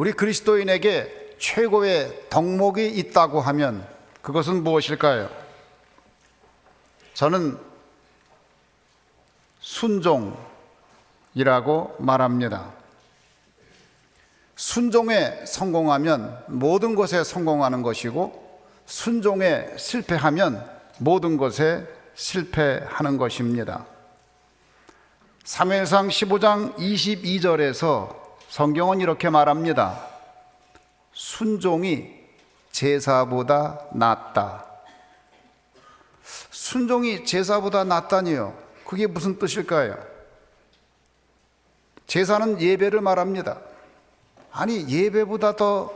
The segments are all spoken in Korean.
우리 그리스도인에게 최고의 덕목이 있다고 하면 그것은 무엇일까요? 저는 순종이라고 말합니다. 순종에 성공하면 모든 것에 성공하는 것이고, 순종에 실패하면 모든 것에 실패하는 것입니다. 사무엘상 15장 22절에서 성경은 이렇게 말합니다. 순종이 제사보다 낫다. 순종이 제사보다 낫다니요. 그게 무슨 뜻일까요? 제사는 예배를 말합니다. 아니, 예배보다 더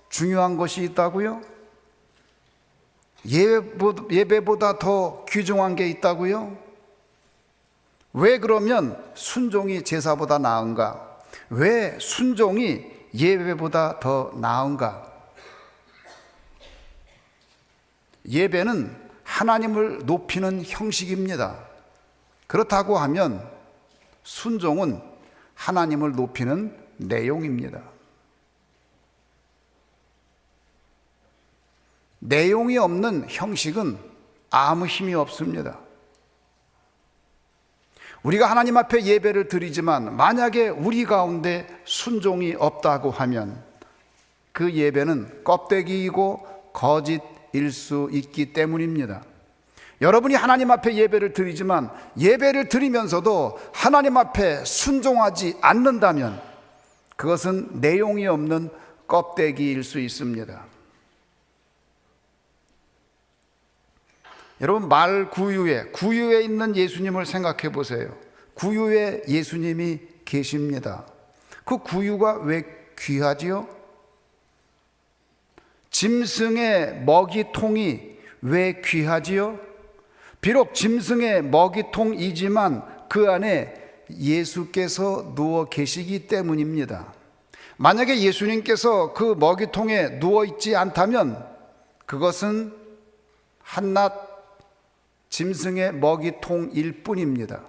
중요한 것이 있다고요? 예배보다 더 귀중한 게 있다고요? 왜 그러면 순종이 제사보다 나은가? 왜 순종이 예배보다 더 나은가? 예배는 하나님을 높이는 형식입니다. 그렇다고 하면 순종은 하나님을 높이는 내용입니다. 내용이 없는 형식은 아무 힘이 없습니다. 우리가 하나님 앞에 예배를 드리지만 만약에 우리 가운데 순종이 없다고 하면 그 예배는 껍데기이고 거짓일 수 있기 때문입니다. 여러분이 하나님 앞에 예배를 드리지만 예배를 드리면서도 하나님 앞에 순종하지 않는다면 그것은 내용이 없는 껍데기일 수 있습니다. 여러분, 말 구유에 있는 예수님을 생각해 보세요. 구유에 예수님이 계십니다. 그 구유가 왜 귀하지요? 짐승의 먹이통이 왜 귀하지요? 비록 짐승의 먹이통이지만 그 안에 예수께서 누워 계시기 때문입니다. 만약에 예수님께서 그 먹이통에 누워 있지 않다면 그것은 한낱 짐승의 먹이통일 뿐입니다.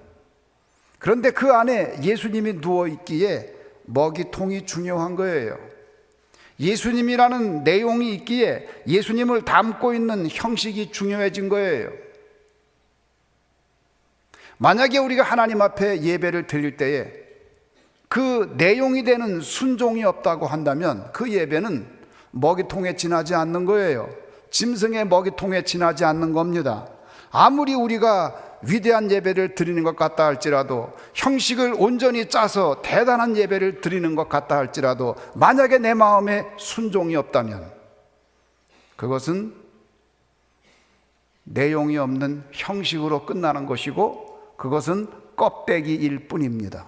그런데 그 안에 예수님이 누워 있기에 먹이통이 중요한 거예요. 예수님이라는 내용이 있기에 예수님을 담고 있는 형식이 중요해진 거예요. 만약에 우리가 하나님 앞에 예배를 드릴 때에 그 내용이 되는 순종이 없다고 한다면 그 예배는 먹이통에 지나지 않는 거예요. 짐승의 먹이통에 지나지 않는 겁니다. 아무리 우리가 위대한 예배를 드리는 것 같다 할지라도, 형식을 온전히 짜서 대단한 예배를 드리는 것 같다 할지라도 만약에 내 마음에 순종이 없다면 그것은 내용이 없는 형식으로 끝나는 것이고 그것은 껍데기일 뿐입니다.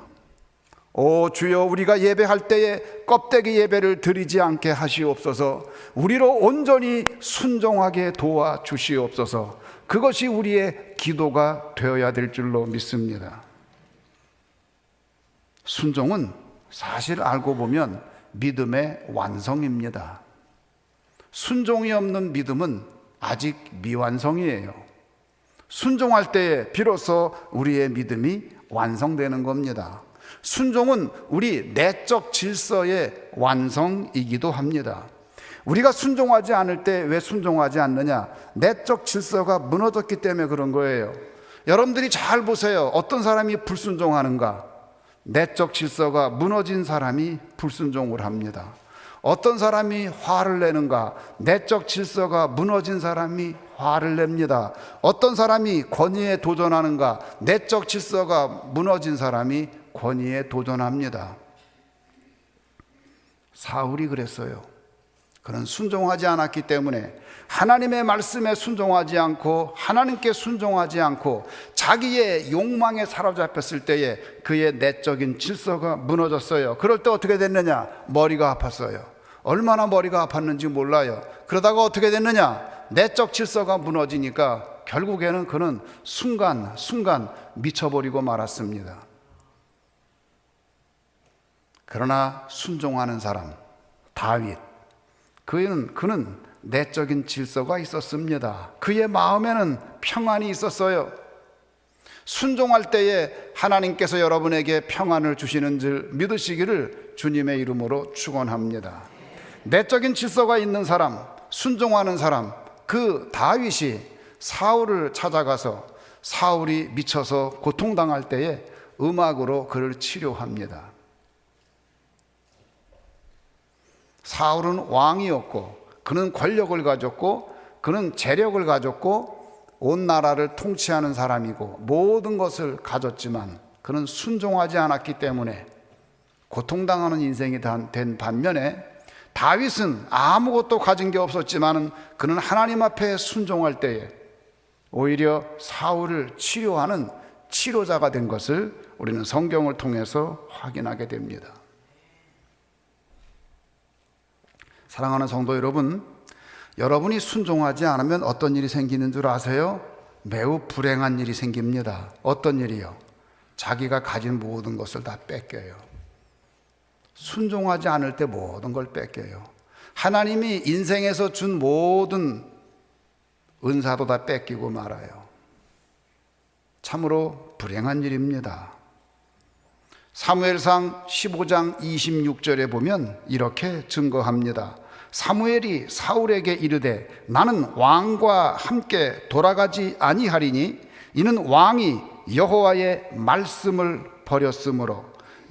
오 주여, 우리가 예배할 때에 껍데기 예배를 드리지 않게 하시옵소서. 우리로 온전히 순종하게 도와주시옵소서. 그것이 우리의 기도가 되어야 될 줄로 믿습니다. 순종은 사실 알고 보면 믿음의 완성입니다. 순종이 없는 믿음은 아직 미완성이에요. 순종할 때에 비로소 우리의 믿음이 완성되는 겁니다. 순종은 우리 내적 질서의 완성이기도 합니다. 우리가 순종하지 않을 때 왜 순종하지 않느냐? 내적 질서가 무너졌기 때문에 그런 거예요. 여러분들이 잘 보세요. 어떤 사람이 불순종하는가? 내적 질서가 무너진 사람이 불순종을 합니다. 어떤 사람이 화를 내는가? 내적 질서가 무너진 사람이 화를 냅니다. 어떤 사람이 권위에 도전하는가? 내적 질서가 무너진 사람이 권위에 도전합니다. 사울이 그랬어요. 그는 순종하지 않았기 때문에, 하나님의 말씀에 순종하지 않고 하나님께 순종하지 않고 자기의 욕망에 사로잡혔을 때에 그의 내적인 질서가 무너졌어요. 그럴 때 어떻게 됐느냐? 머리가 아팠어요. 얼마나 머리가 아팠는지 몰라요. 그러다가 어떻게 됐느냐? 내적 질서가 무너지니까 결국에는 그는 순간 미쳐버리고 말았습니다. 그러나 순종하는 사람 다윗, 그는 내적인 질서가 있었습니다. 그의 마음에는 평안이 있었어요. 순종할 때에 하나님께서 여러분에게 평안을 주시는 줄 믿으시기를 주님의 이름으로 축원합니다. 내적인 질서가 있는 사람, 순종하는 사람, 그 다윗이 사울을 찾아가서 사울이 미쳐서 고통당할 때에 음악으로 그를 치료합니다. 사울은 왕이었고 그는 권력을 가졌고 그는 재력을 가졌고 온 나라를 통치하는 사람이고 모든 것을 가졌지만 그는 순종하지 않았기 때문에 고통당하는 인생이 된 반면에 다윗은 아무것도 가진 게 없었지만 그는 하나님 앞에 순종할 때에 오히려 사울을 치료하는 치료자가 된 것을 우리는 성경을 통해서 확인하게 됩니다. 사랑하는 성도 여러분, 여러분이 순종하지 않으면 어떤 일이 생기는 줄 아세요? 매우 불행한 일이 생깁니다. 어떤 일이요? 자기가 가진 모든 것을 다 뺏겨요. 순종하지 않을 때 모든 걸 뺏겨요. 하나님이 인생에서 준 모든 은사도 다 뺏기고 말아요. 참으로 불행한 일입니다. 사무엘상 15장 26절에 보면 이렇게 증거합니다. 사무엘이 사울에게 이르되 나는 왕과 함께 돌아가지 아니하리니 이는 왕이 여호와의 말씀을 버렸으므로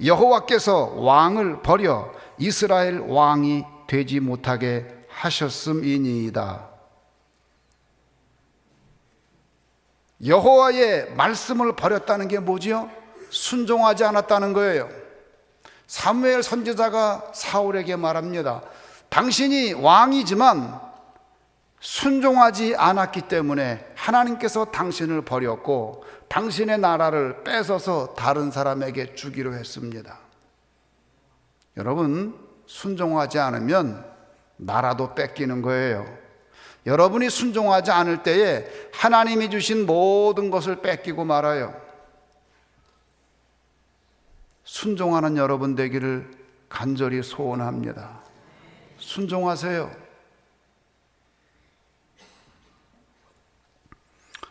여호와께서 왕을 버려 이스라엘 왕이 되지 못하게 하셨음이니이다. 여호와의 말씀을 버렸다는 게 뭐지요? 순종하지 않았다는 거예요. 사무엘 선지자가 사울에게 말합니다. 당신이 왕이지만 순종하지 않았기 때문에 하나님께서 당신을 버렸고 당신의 나라를 뺏어서 다른 사람에게 주기로 했습니다. 여러분, 순종하지 않으면 나라도 뺏기는 거예요. 여러분이 순종하지 않을 때에 하나님이 주신 모든 것을 뺏기고 말아요. 순종하는 여러분 되기를 간절히 소원합니다. 순종하세요.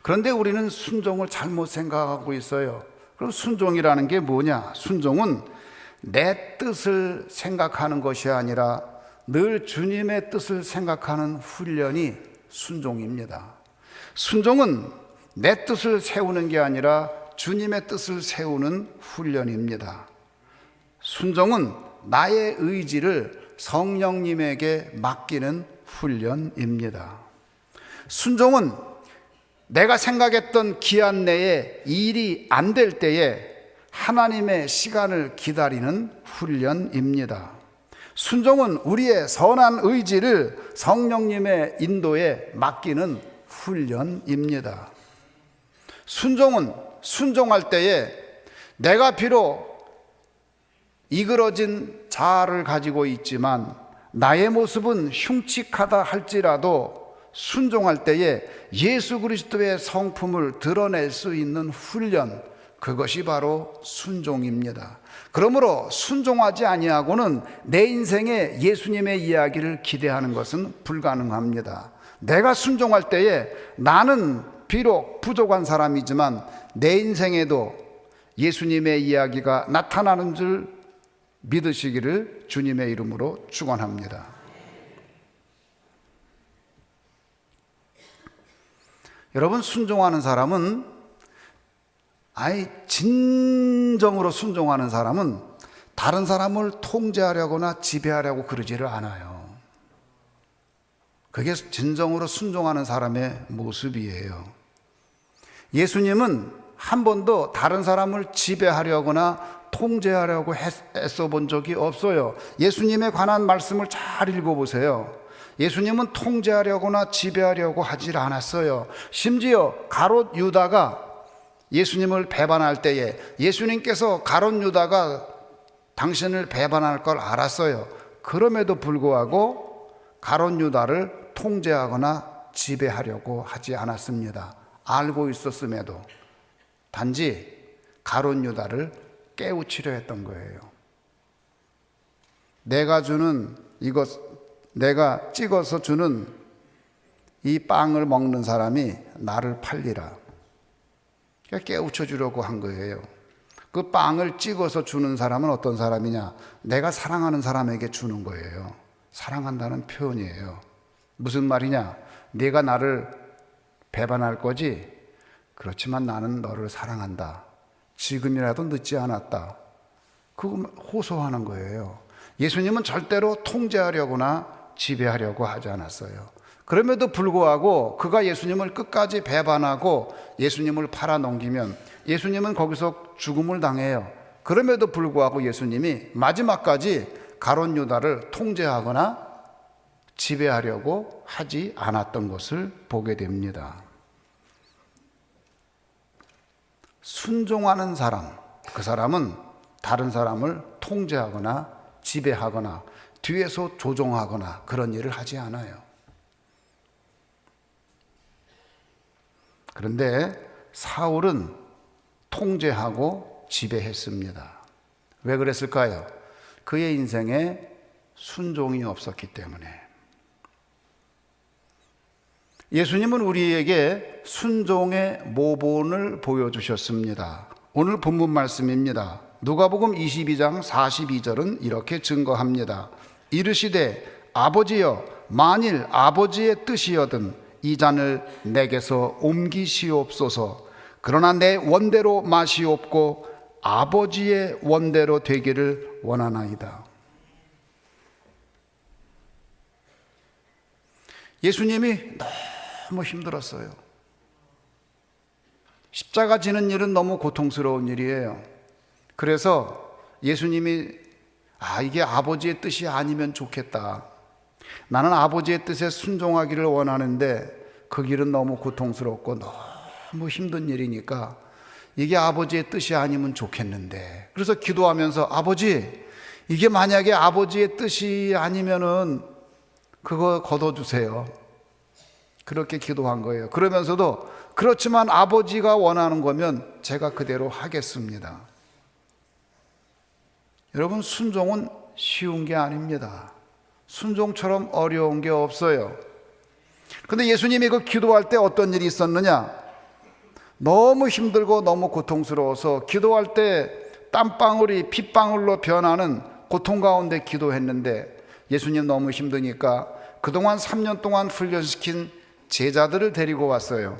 그런데 우리는 순종을 잘못 생각하고 있어요. 그럼 순종이라는 게 뭐냐? 순종은 내 뜻을 생각하는 것이 아니라 늘 주님의 뜻을 생각하는 훈련이 순종입니다. 순종은 내 뜻을 세우는 게 아니라 주님의 뜻을 세우는 훈련입니다. 순종은 나의 의지를 성령님에게 맡기는 훈련입니다. 순종은 내가 생각했던 기한 내에 일이 안 될 때에 하나님의 시간을 기다리는 훈련입니다. 순종은 우리의 선한 의지를 성령님의 인도에 맡기는 훈련입니다. 순종은 순종할 때에 내가 비록 이그러진 자아를 가지고 있지만 나의 모습은 흉측하다 할지라도 순종할 때에 예수 그리스도의 성품을 드러낼 수 있는 훈련, 그것이 바로 순종입니다. 그러므로 순종하지 아니하고는 내 인생에 예수님의 이야기를 기대하는 것은 불가능합니다. 내가 순종할 때에 나는 비록 부족한 사람이지만 내 인생에도 예수님의 이야기가 나타나는 줄 믿으시기를 주님의 이름으로 축원합니다. 여러분, 순종하는 사람은 진정으로 순종하는 사람은 다른 사람을 통제하려거나 지배하려고 그러지를 않아요. 그게 진정으로 순종하는 사람의 모습이에요. 예수님은 한 번도 다른 사람을 지배하려거나 통제하려고 애써 본 적이 없어요. 예수님에 관한 말씀을 잘 읽어보세요. 예수님은 통제하려거나 지배하려고 하질 않았어요. 심지어 가롯 유다가 예수님을 배반할 때에 예수님께서 가롯 유다가 당신을 배반할 걸 알았어요. 그럼에도 불구하고 가롯 유다를 통제하거나 지배하려고 하지 않았습니다. 알고 있었음에도 단지 가롯 유다를 깨우치려 했던 거예요. 내가 찍어서 주는 이 빵을 먹는 사람이 나를 팔리라. 그러니까 깨우쳐 주려고 한 거예요. 그 빵을 찍어서 주는 사람은 어떤 사람이냐? 내가 사랑하는 사람에게 주는 거예요. 사랑한다는 표현이에요. 무슨 말이냐? 네가 나를 배반할 거지? 그렇지만 나는 너를 사랑한다. 지금이라도 늦지 않았다. 그거 호소하는 거예요. 예수님은 절대로 통제하려거나 지배하려고 하지 않았어요. 그럼에도 불구하고 그가 예수님을 끝까지 배반하고 예수님을 팔아넘기면 예수님은 거기서 죽음을 당해요. 그럼에도 불구하고 예수님이 마지막까지 가룟 유다를 통제하거나 지배하려고 하지 않았던 것을 보게 됩니다. 순종하는 사람, 그 사람은 다른 사람을 통제하거나 지배하거나 뒤에서 조종하거나 그런 일을 하지 않아요. 그런데 사울은 통제하고 지배했습니다. 왜 그랬을까요? 그의 인생에 순종이 없었기 때문에. 예수님은 우리에게 순종의 모본을 보여주셨습니다. 오늘 본문 말씀입니다. 누가복음 22장 42절은 이렇게 증거합니다. 이르시되 아버지여 만일 아버지의 뜻이여든 이 잔을 내게서 옮기시옵소서. 그러나 내 원대로 마시옵고 아버지의 원대로 되기를 원하나이다. 예수님이 너무 힘들었어요. 십자가 지는 일은 너무 고통스러운 일이에요. 그래서 예수님이 이게 아버지의 뜻이 아니면 좋겠다. 나는 아버지의 뜻에 순종하기를 원하는데 그 길은 너무 고통스럽고 너무 힘든 일이니까 이게 아버지의 뜻이 아니면 좋겠는데, 그래서 기도하면서 아버지, 이게 만약에 아버지의 뜻이 아니면은 그거 걷어주세요. 그렇게 기도한 거예요. 그러면서도 그렇지만 아버지가 원하는 거면 제가 그대로 하겠습니다. 여러분, 순종은 쉬운 게 아닙니다. 순종처럼 어려운 게 없어요. 근데 예수님이 그 기도할 때 어떤 일이 있었느냐? 너무 힘들고 너무 고통스러워서 기도할 때 땀방울이 핏방울로 변하는 고통 가운데 기도했는데, 예수님 너무 힘드니까 그동안 3년 동안 훈련시킨 제자들을 데리고 왔어요.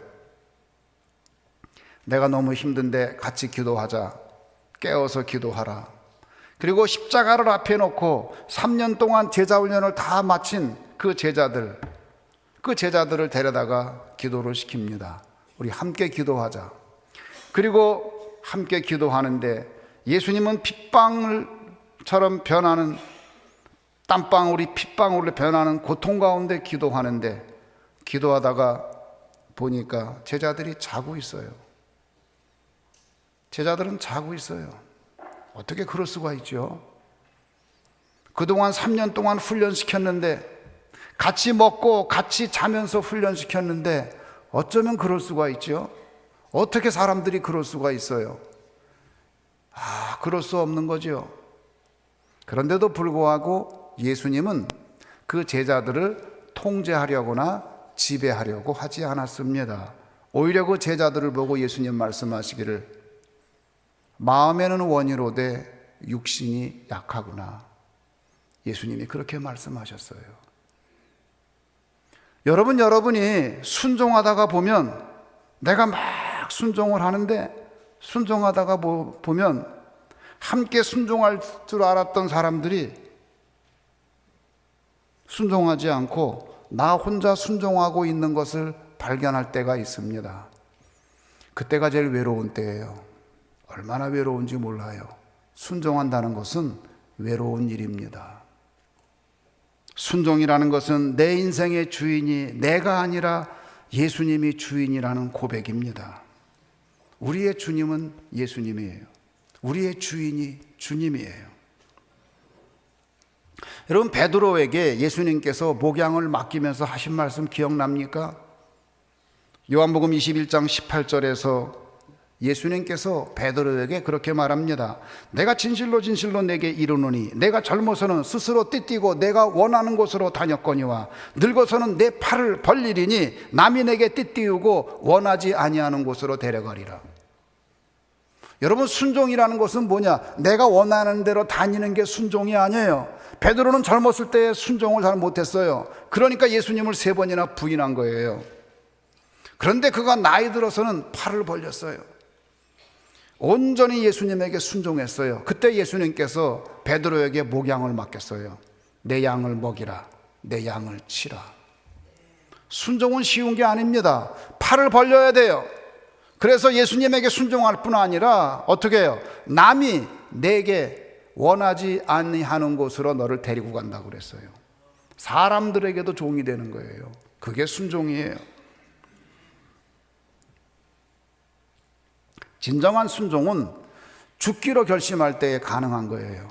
내가 너무 힘든데 같이 기도하자. 깨어서 기도하라. 그리고 십자가를 앞에 놓고 3년 동안 제자 훈련을 다 마친 그 제자들을 데려다가 기도를 시킵니다. 우리 함께 기도하자. 그리고 함께 기도하는데 예수님은 핏방울처럼 변하는, 땀방울이 핏방울로 변하는 고통 가운데 기도하는데, 기도하다가 보니까 제자들이 자고 있어요. 제자들은 자고 있어요. 어떻게 그럴 수가 있죠? 그동안 3년 동안 훈련시켰는데, 같이 먹고 같이 자면서 훈련시켰는데 어쩌면 그럴 수가 있죠? 어떻게 사람들이 그럴 수가 있어요? 그럴 수 없는 거죠. 그런데도 불구하고 예수님은 그 제자들을 통제하려거나 지배하려고 하지 않았습니다. 오히려 그 제자들을 보고 예수님 말씀하시기를 마음에는 원이로되 육신이 약하구나. 예수님이 그렇게 말씀하셨어요. 여러분이 순종하다가 보면, 내가 막 순종을 하는데 순종하다가 보면 함께 순종할 줄 알았던 사람들이 순종하지 않고 나 혼자 순종하고 있는 것을 발견할 때가 있습니다. 그때가 제일 외로운 때예요. 얼마나 외로운지 몰라요. 순종한다는 것은 외로운 일입니다. 순종이라는 것은 내 인생의 주인이 내가 아니라 예수님이 주인이라는 고백입니다. 우리의 주님은 예수님이에요. 우리의 주인이 주님이에요. 여러분, 베드로에게 예수님께서 목양을 맡기면서 하신 말씀 기억납니까? 요한복음 21장 18절에서 예수님께서 베드로에게 그렇게 말합니다. 내가 진실로 진실로 내게 이르노니 내가 젊어서는 스스로 띠뛰고 내가 원하는 곳으로 다녔거니와 늙어서는 내 팔을 벌리리니 남이 내게 띠띠우고 원하지 아니하는 곳으로 데려가리라. 여러분, 순종이라는 것은 뭐냐? 내가 원하는 대로 다니는 게 순종이 아니에요. 베드로는 젊었을 때 순종을 잘 못했어요. 그러니까 예수님을 3번이나 부인한 거예요. 그런데 그가 나이 들어서는 팔을 벌렸어요. 온전히 예수님에게 순종했어요. 그때 예수님께서 베드로에게 목양을 맡겼어요. 내 양을 먹이라, 내 양을 치라. 순종은 쉬운 게 아닙니다. 팔을 벌려야 돼요. 그래서 예수님에게 순종할 뿐 아니라 어떻게 해요? 남이 내게 원하지 아니하는 곳으로 너를 데리고 간다고 그랬어요. 사람들에게도 종이 되는 거예요. 그게 순종이에요. 진정한 순종은 죽기로 결심할 때에 가능한 거예요.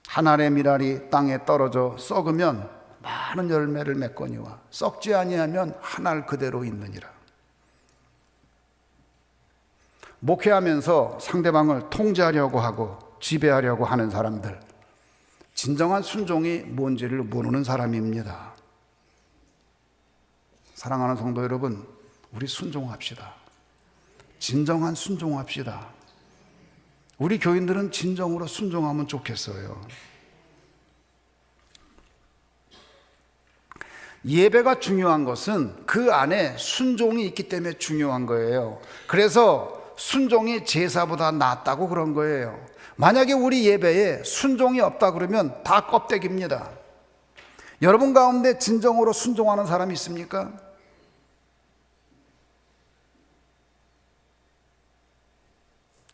한 알의 밀알이 땅에 떨어져 썩으면 많은 열매를 맺거니와 썩지 아니하면 한 알 그대로 있느니라. 목회하면서 상대방을 통제하려고 하고 지배하려고 하는 사람들, 진정한 순종이 뭔지를 모르는 사람입니다. 사랑하는 성도 여러분, 우리 순종합시다. 진정한 순종합시다. 우리 교인들은 진정으로 순종하면 좋겠어요. 예배가 중요한 것은 그 안에 순종이 있기 때문에 중요한 거예요. 그래서 순종이 제사보다 낫다고 그런 거예요. 만약에 우리 예배에 순종이 없다 그러면 다 껍데기입니다. 여러분 가운데 진정으로 순종하는 사람이 있습니까?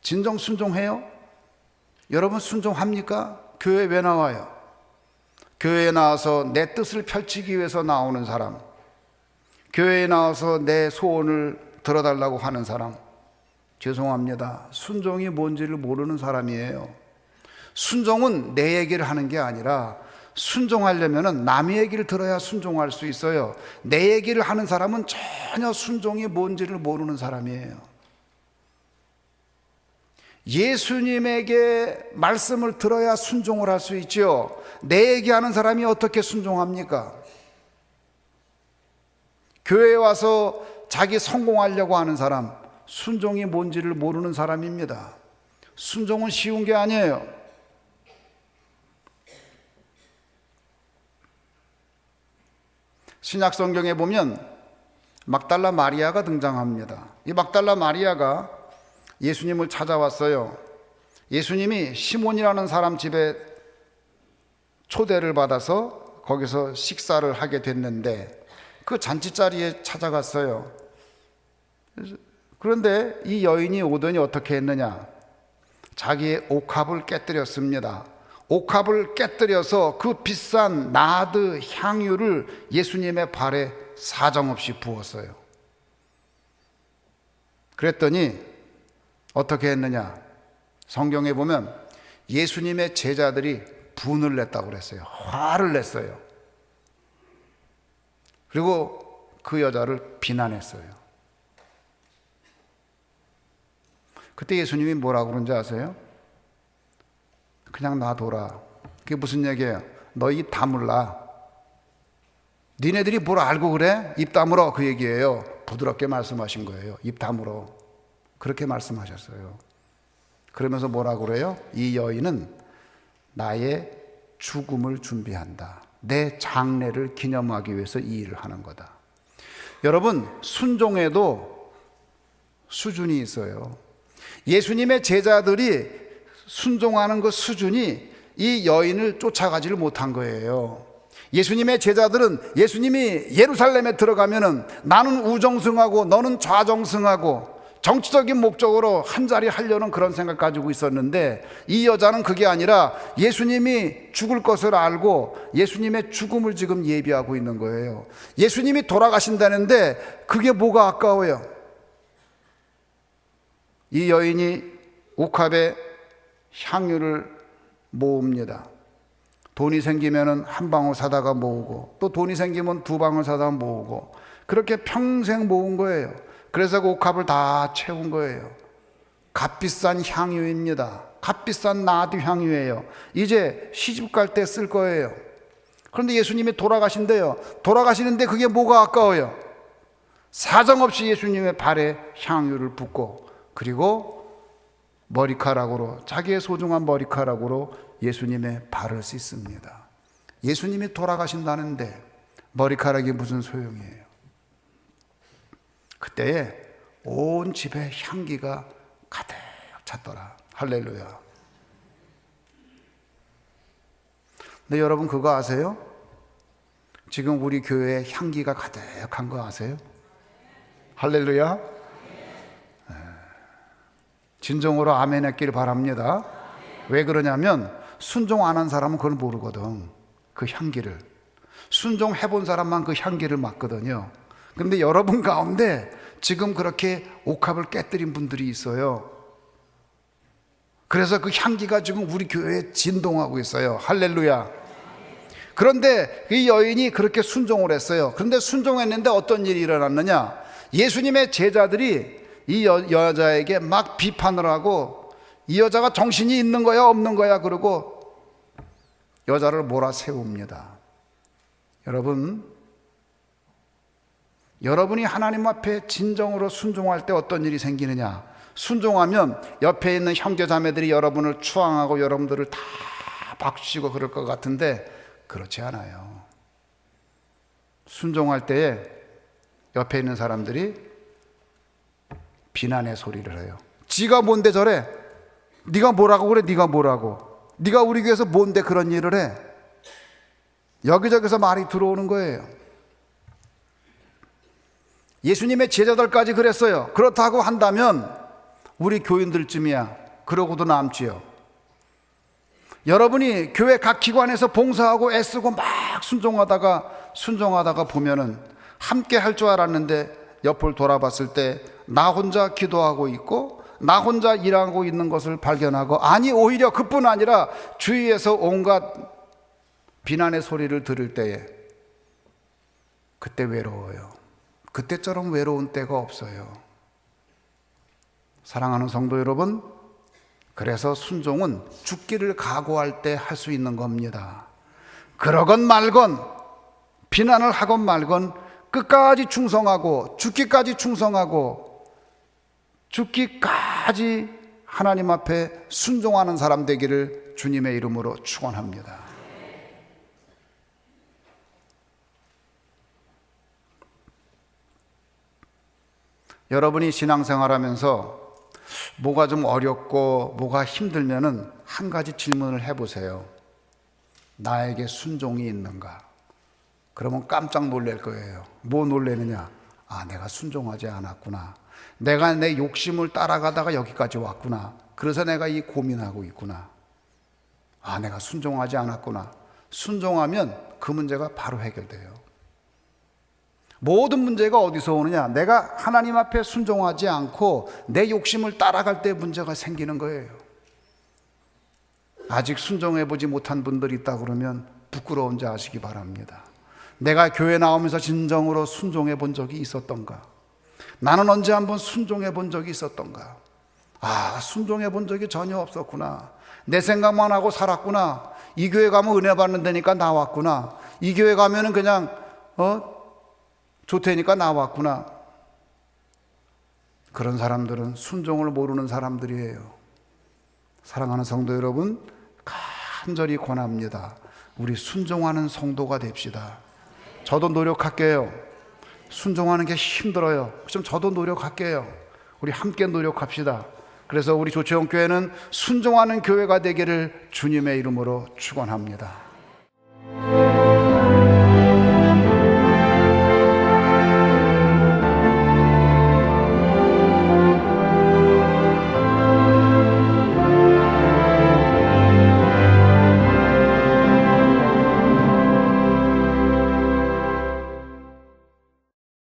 진정 순종해요? 여러분 순종합니까? 교회 왜 나와요? 교회에 나와서 내 뜻을 펼치기 위해서 나오는 사람, 교회에 나와서 내 소원을 들어달라고 하는 사람, 죄송합니다. 순종이 뭔지를 모르는 사람이에요. 순종은 내 얘기를 하는 게 아니라 순종하려면 남의 얘기를 들어야 순종할 수 있어요. 내 얘기를 하는 사람은 전혀 순종이 뭔지를 모르는 사람이에요. 예수님에게 말씀을 들어야 순종을 할 수 있죠. 내 얘기하는 사람이 어떻게 순종합니까? 교회에 와서 자기 성공하려고 하는 사람, 순종이 뭔지를 모르는 사람입니다. 순종은 쉬운 게 아니에요. 신약 성경에 보면 막달라 마리아가 등장합니다. 이 막달라 마리아가 예수님을 찾아왔어요. 예수님이 시몬이라는 사람 집에 초대를 받아서 거기서 식사를 하게 됐는데 그 잔치자리에 찾아갔어요. 그런데 이 여인이 오더니 어떻게 했느냐? 자기의 옥합을 깨뜨렸습니다. 옥합을 깨뜨려서 그 비싼 나드 향유를 예수님의 발에 사정없이 부었어요. 그랬더니 어떻게 했느냐? 성경에 보면 예수님의 제자들이 분을 냈다고 그랬어요. 화를 냈어요. 그리고 그 여자를 비난했어요. 그때 예수님이 뭐라고 그런지 아세요? 그냥 놔둬라. 그게 무슨 얘기예요? 너 입 다물라. 니네들이 뭘 알고 그래? 입 다물어. 그 얘기예요. 부드럽게 말씀하신 거예요. 입 다물어. 그렇게 말씀하셨어요. 그러면서 뭐라고 그래요? 이 여인은 나의 죽음을 준비한다. 내 장례를 기념하기 위해서 이 일을 하는 거다. 여러분, 순종에도 수준이 있어요. 예수님의 제자들이 순종하는 그 수준이 이 여인을 쫓아가지를 못한 거예요. 예수님의 제자들은 예수님이 예루살렘에 들어가면은 나는 우정승하고 너는 좌정승하고 정치적인 목적으로 한 자리 하려는 그런 생각 가지고 있었는데 이 여자는 그게 아니라 예수님이 죽을 것을 알고 예수님의 죽음을 지금 예비하고 있는 거예요. 예수님이 돌아가신다는데 그게 뭐가 아까워요? 이 여인이 옥합에 향유를 모읍니다. 돈이 생기면 한 방울 사다가 모으고 또 돈이 생기면 2방울 사다가 모으고 그렇게 평생 모은 거예요. 그래서 그 옥합을 다 채운 거예요. 값비싼 향유입니다. 값비싼 나드 향유예요. 이제 시집 갈 때 쓸 거예요. 그런데 예수님이 돌아가신대요. 돌아가시는데 그게 뭐가 아까워요? 사정없이 예수님의 발에 향유를 붓고 그리고 머리카락으로, 자기의 소중한 머리카락으로 예수님의 발을 씻습니다. 예수님이 돌아가신다는데 머리카락이 무슨 소용이에요? 그때에 온 집에 향기가 가득 찼더라. 할렐루야. 근데 여러분 그거 아세요? 지금 우리 교회에 향기가 가득한 거 아세요? 할렐루야. 진정으로 아멘 했길 바랍니다. 왜 그러냐면 순종 안 한 사람은 그걸 모르거든. 그 향기를. 순종해 본 사람만 그 향기를 맡거든요. 그런데 여러분 가운데 지금 그렇게 옥합을 깨뜨린 분들이 있어요. 그래서 그 향기가 지금 우리 교회에 진동하고 있어요. 할렐루야. 그런데 이 여인이 그렇게 순종을 했어요. 그런데 순종했는데 어떤 일이 일어났느냐? 예수님의 제자들이 이 여자에게 막 비판을 하고, 이 여자가 정신이 있는 거야 없는 거야 그러고 여자를 몰아세웁니다. 여러분이 하나님 앞에 진정으로 순종할 때 어떤 일이 생기느냐? 순종하면 옆에 있는 형제 자매들이 여러분을 추앙하고 여러분들을 다 박수치고 그럴 것 같은데 그렇지 않아요. 순종할 때에 옆에 있는 사람들이 비난의 소리를 해요. 지가 뭔데 저래? 네가 뭐라고 그래? 네가 뭐라고? 네가 우리 교회에서 뭔데 그런 일을 해? 여기저기서 말이 들어오는 거예요. 예수님의 제자들까지 그랬어요. 그렇다고 한다면 우리 교인들쯤이야 그러고도 남지요. 여러분이 교회 각 기관에서 봉사하고 애쓰고 막 순종하다가 보면은 함께 할 줄 알았는데 옆을 돌아봤을 때 나 혼자 기도하고 있고 나 혼자 일하고 있는 것을 발견하고, 아니 오히려 그뿐 아니라 주위에서 온갖 비난의 소리를 들을 때에 그때 외로워요. 그때처럼 외로운 때가 없어요. 사랑하는 성도 여러분, 그래서 순종은 죽기를 각오할 때 할 수 있는 겁니다. 그러건 말건, 비난을 하건 말건 끝까지 충성하고 죽기까지 충성하고 죽기까지 하나님 앞에 순종하는 사람 되기를 주님의 이름으로 축원합니다. 여러분이 신앙생활하면서 뭐가 좀 어렵고 뭐가 힘들면은 한 가지 질문을 해보세요. 나에게 순종이 있는가? 그러면 깜짝 놀랄 거예요. 뭐 놀라느냐? 아, 내가 순종하지 않았구나. 내가 내 욕심을 따라가다가 여기까지 왔구나. 그래서 내가 이 고민하고 있구나. 아, 내가 순종하지 않았구나. 순종하면 그 문제가 바로 해결돼요. 모든 문제가 어디서 오느냐? 내가 하나님 앞에 순종하지 않고 내 욕심을 따라갈 때 문제가 생기는 거예요. 아직 순종해보지 못한 분들이 있다 그러면 부끄러운지 아시기 바랍니다. 내가 교회 나오면서 진정으로 순종해 본 적이 있었던가? 나는 언제 한번 순종해 본 적이 있었던가? 아, 순종해 본 적이 전혀 없었구나. 내 생각만 하고 살았구나. 이 교회 가면 은혜 받는 데니까 나왔구나. 이 교회 가면은 그냥 좋다니까 나왔구나. 그런 사람들은 순종을 모르는 사람들이에요. 사랑하는 성도 여러분, 간절히 권합니다. 우리 순종하는 성도가 됩시다. 저도 노력할게요. 순종하는 게 힘들어요. 좀 저도 노력할게요. 우리 함께 노력합시다. 그래서 우리 조치원 교회는 순종하는 교회가 되기를 주님의 이름으로 축원합니다.